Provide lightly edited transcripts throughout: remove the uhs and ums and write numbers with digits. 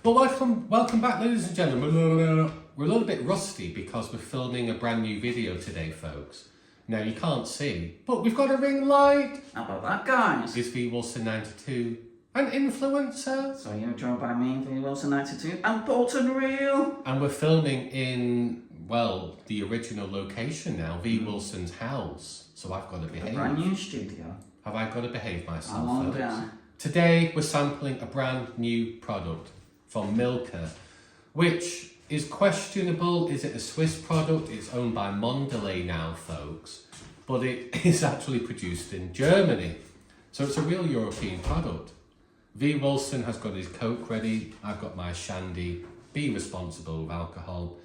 Well, welcome back, ladies and gentlemen. We're a little bit rusty because we're filming a brand new video today, folks. Now, you can't see, but we've got a ring light. How about that, guys? Is V Wilson 92 an influencer? So you're joined by me, V Wilson 92, and Bolton Real. And we're filming in, well, the original location now, V Wilson's house. So I've got to behave. A brand new studio. Have I got to behave myself, I'm on folks? down. Today, we're sampling a brand new product from Milka, which is questionable. Is it a Swiss product? It's owned by Mondelez now, folks, but it is actually produced in Germany. So it's a real European product. V Wilson has got his Coke ready. I've got my Shandy. Be responsible with alcohol.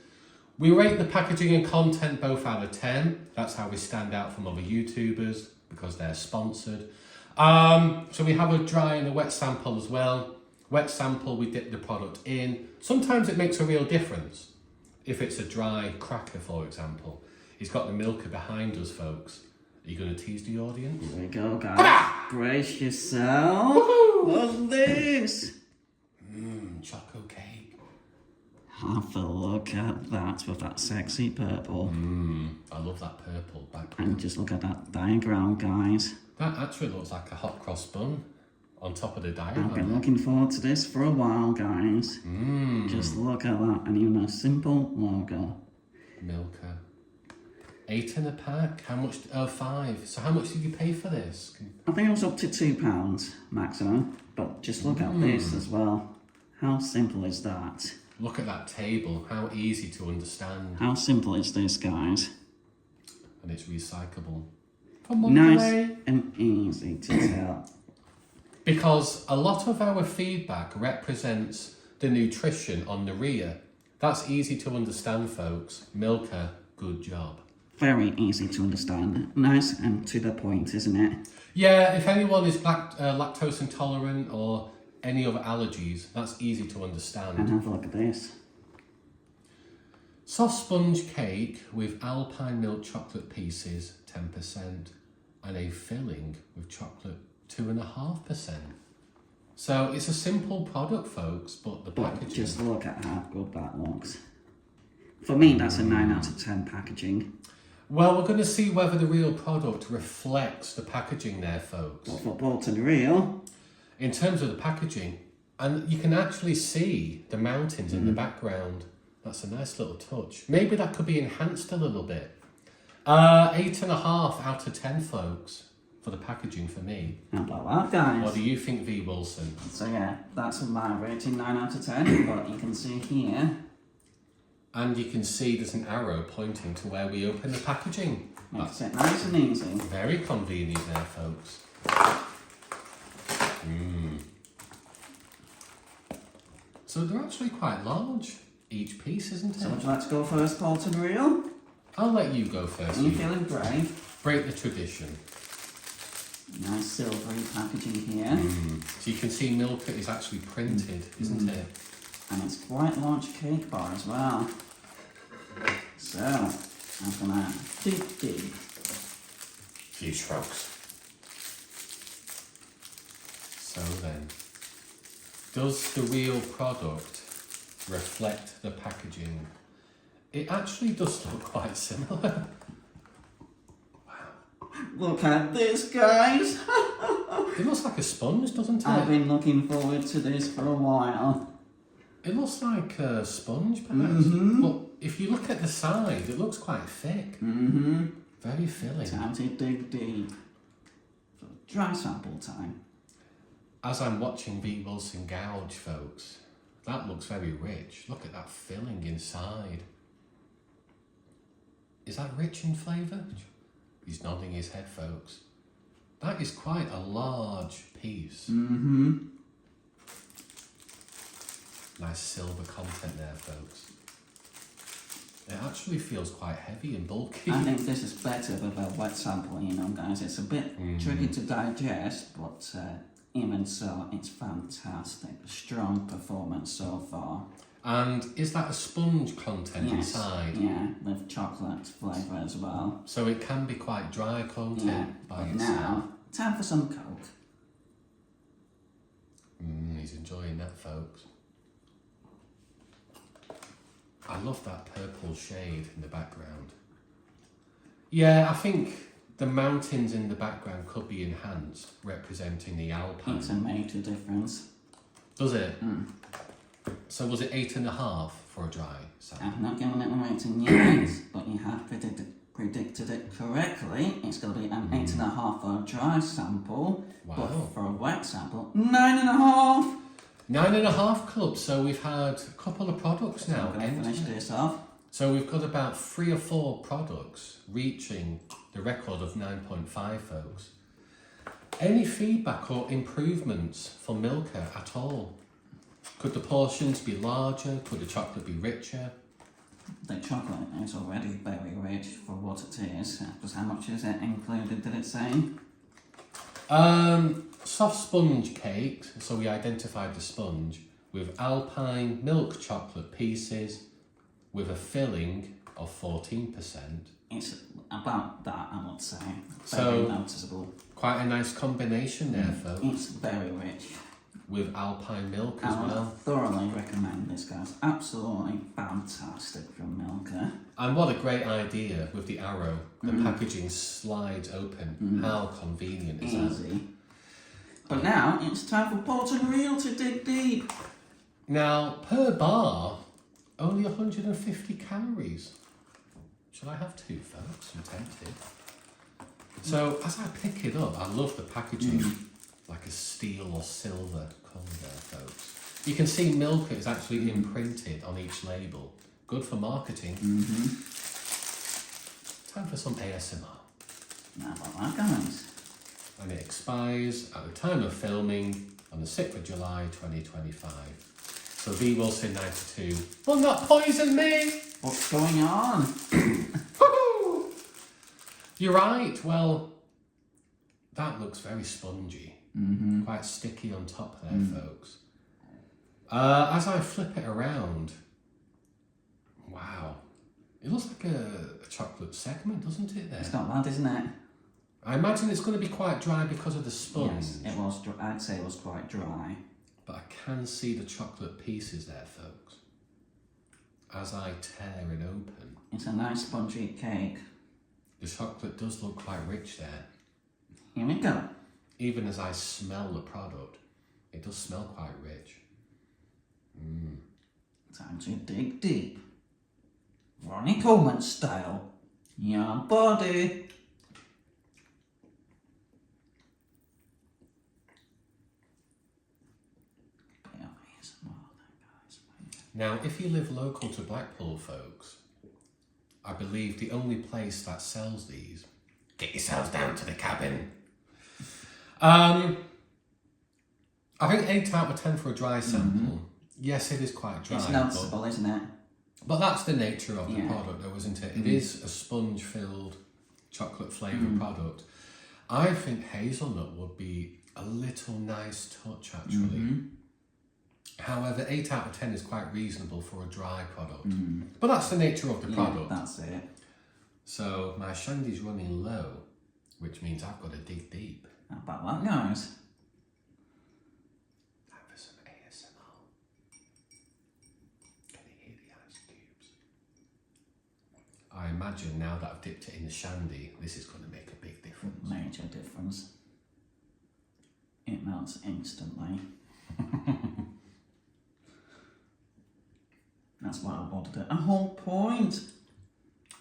We rate the packaging and content both out of 10. That's how we stand out from other YouTubers, because they're sponsored. So we have a dry and a wet sample as well. Wet sample, we dip the product in. Sometimes it makes a real difference. If it's a dry cracker, for example. He's got the Milka behind us, folks. Are you going to tease the audience? Here we go, guys. Brace yourself. Woohoo! What's this? Choco cake. Have a look at that with that sexy purple. I love that purple back. And just look at that diagram, guys. That actually looks like a hot cross bun on top of the I've diagram. been looking forward to this for a while, guys. Just look at that, and even a simple logo. Milka. 8 in a pack. How much? Oh, 5. So how much did you pay for this? I think it was up to £2 maximum, but just look at this as well. How simple is that? Look at that table. How easy to understand. How simple is this, guys? And it's recyclable. From Mondelez. Nice and easy to tell. Because a lot of our feedback represents the nutrition on the rear. That's easy to understand, folks. Milka, good job. Very easy to understand. Nice and to the point, isn't it? Yeah, if anyone is lactose intolerant or any other allergies, that's easy to understand. And have a look at this. Soft sponge cake with alpine milk chocolate pieces, 10%, and a filling with chocolate, 2.5%. So it's a simple product, folks, but the packaging... Just look at how good that looks. For me, that's a 9 out of 10 packaging. Well, we're going to see whether the real product reflects the packaging there, folks. But for Bolton Real... In terms of the packaging, and you can actually see the mountains in the background. That's a nice little touch. Maybe that could be enhanced a little bit. 8.5 out of 10, folks, for the packaging for me. How about that, guys? What do you think, V Wilson? So yeah, that's my rating, 9 out of 10, but you can see here... And you can see there's an arrow pointing to where we open the packaging. Makes it nice and easy. Very convenient there, folks. So they're actually quite large, each piece, isn't it? So would you like to go first, Bolton Real? I'll let you go first. Are you feeling brave? Break the tradition. Nice silvery packaging here. So you can see Milka is actually printed, isn't it? And it's quite a large cake bar as well. So, I'm gonna dig deep. Few strokes. So then, does the real product reflect the packaging? It actually does look quite similar. Look at this, guys! It looks like a sponge, doesn't it? I've been looking forward to this for a while. It looks like a sponge, perhaps. But if you look at the side, it looks quite thick. Very filling. Time to dig deep. So, dry sample time. As I'm watching V Wilson gouge, folks, that looks very rich. Look at that filling inside. Is that rich in flavour? He's nodding his head, folks. That is quite a large piece. Nice silver content there, folks. It actually feels quite heavy and bulky. I think this is better with a wet sample, you know, guys. It's a bit tricky to digest, but even so, it's fantastic. Strong performance so far. And is that a sponge content inside? Yeah, with chocolate flavour as well. So it can be quite dry content by but itself. now, time for some Coke. He's enjoying that, folks. I love that purple shade in the background. Yeah, I think the mountains in the background could be enhanced, representing the Alpine. It's a major difference. Does it? So was it 8.5 for a dry sample? I've not given it a rating yet, but you have predicted it correctly. It's going to be an 8.5 for a dry sample, Wow. but for a wet sample, 9.5. 9.5 clubs, so we've had a couple of products now. I'm going to finish this off. So we've got about 3 or 4 products reaching the record of 9.5, folks. Any feedback or improvements for Milka at all? Could the portions be larger? Could the chocolate be richer? The chocolate is already very rich for what it is. Because how much is it included, did it say? Soft sponge cake, so we identified the sponge, with alpine milk chocolate pieces with a filling of 14%. It's about that, I would say. Very So, noticeable. Quite a nice combination there, folks, It's very rich. with alpine milk as I would well. thoroughly recommend this, guys. Absolutely fantastic from Milka. And what a great idea with the arrow. The packaging slides open. How convenient is that? Easy. But now it's time for Port and Reel to dig deep. Now, per bar, only 150 calories. Should I have 2, folks? I'm tempted. So, as I pick it up, I love the packaging, like a steel or silver colour there, folks. You can see Milka is actually imprinted on each label. Good for marketing. Time for some ASMR. Now about that, guys. And it expires at the time of filming on the 6th of July 2025. So V Wilson 92 will not poison me! What's going on? Woohoo! You're right, well, that looks very spongy. Quite sticky on top there, folks. As I flip it around, wow, it looks like a chocolate segment, doesn't it there? It's not bad, isn't it? I imagine it's going to be quite dry because of the sponge. Yes, it was. I'd say it was quite dry. But I can see the chocolate pieces there, folks, as I tear it open. It's a nice spongy cake. The chocolate does look quite rich there. Here we go. Even as I smell the product, it does smell quite rich. Time to dig deep. Ronnie Coleman style. Your body. Now, if you live local to Blackpool, folks, I believe the only place that sells these, get yourselves down to the cabin. I think 8 out of 10 for a dry sample. Yes, it is quite dry. It's noticeable, isn't it? But that's the nature of the Yeah. product, though, isn't it? It is a sponge-filled, chocolate-flavoured product. I think hazelnut would be a little nice touch, actually. However, 8 out of 10 is quite reasonable for a dry product. But that's the nature of the product. Yeah, that's it. So my shandy's running low, which means I've got to dig deep. How about that, guys? Time for some ASMR. Can you hear the ice cubes? I imagine now that I've dipped it in the shandy, this is going to make a big difference. Major difference. It melts instantly. That's why I wanted it. A whole point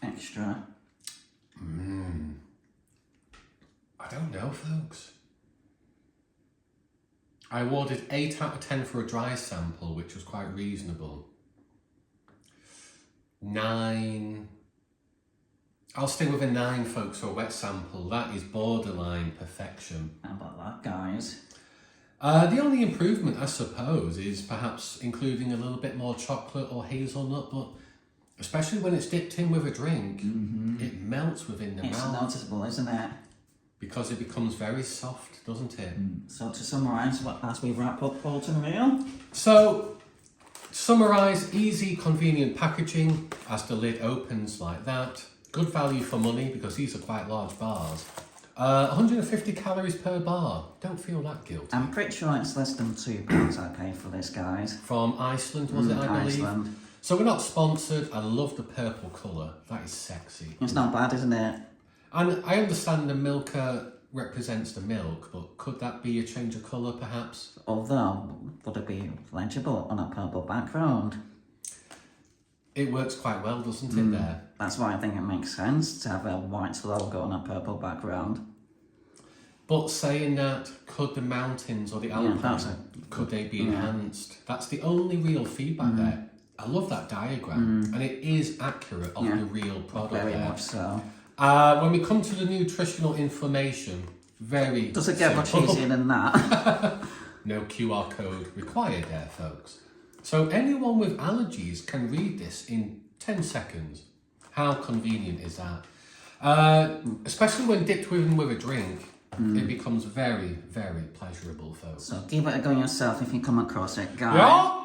extra. I don't know, folks. I awarded 8 out of 10 for a dry sample, which was quite reasonable. 9. I'll stay with a 9, folks, for a wet sample. That is borderline perfection. How about that, guys? The only improvement, I suppose, is perhaps including a little bit more chocolate or hazelnut, but especially when it's dipped in with a drink, it melts within the It's mouth noticeable, isn't it? because it becomes very soft, doesn't it? So to summarise, as we wrap up Port and Reel, So, to summarise, easy, convenient packaging as the lid opens like that. Good value for money because these are quite large bars. 150 calories per bar. Don't feel that guilty. I'm pretty sure it's less than £2 I paid for this, guys. From Iceland, was it, I believe? Iceland. So we're not sponsored. I love the purple colour. That is sexy. It's not bad, isn't it? And I understand the Milka represents the milk, but could that be a change of colour perhaps? Although, would it be legible on a purple background? It works quite well, doesn't it, there? That's why I think it makes sense to have a white logo on a purple background. But saying that, could the mountains or the Alpines, that's could they be enhanced? That's the only real feedback there. I love that diagram, and it is accurate of the real product Very there. much so. When we come to the nutritional information, very Does it get much simple. easier than that? No QR code required there, folks. So anyone with allergies can read this in 10 seconds. How convenient is that? Especially when dipped with a drink, it becomes very, very pleasurable, folks. So give it a go yourself if you come across it, guys. Yeah.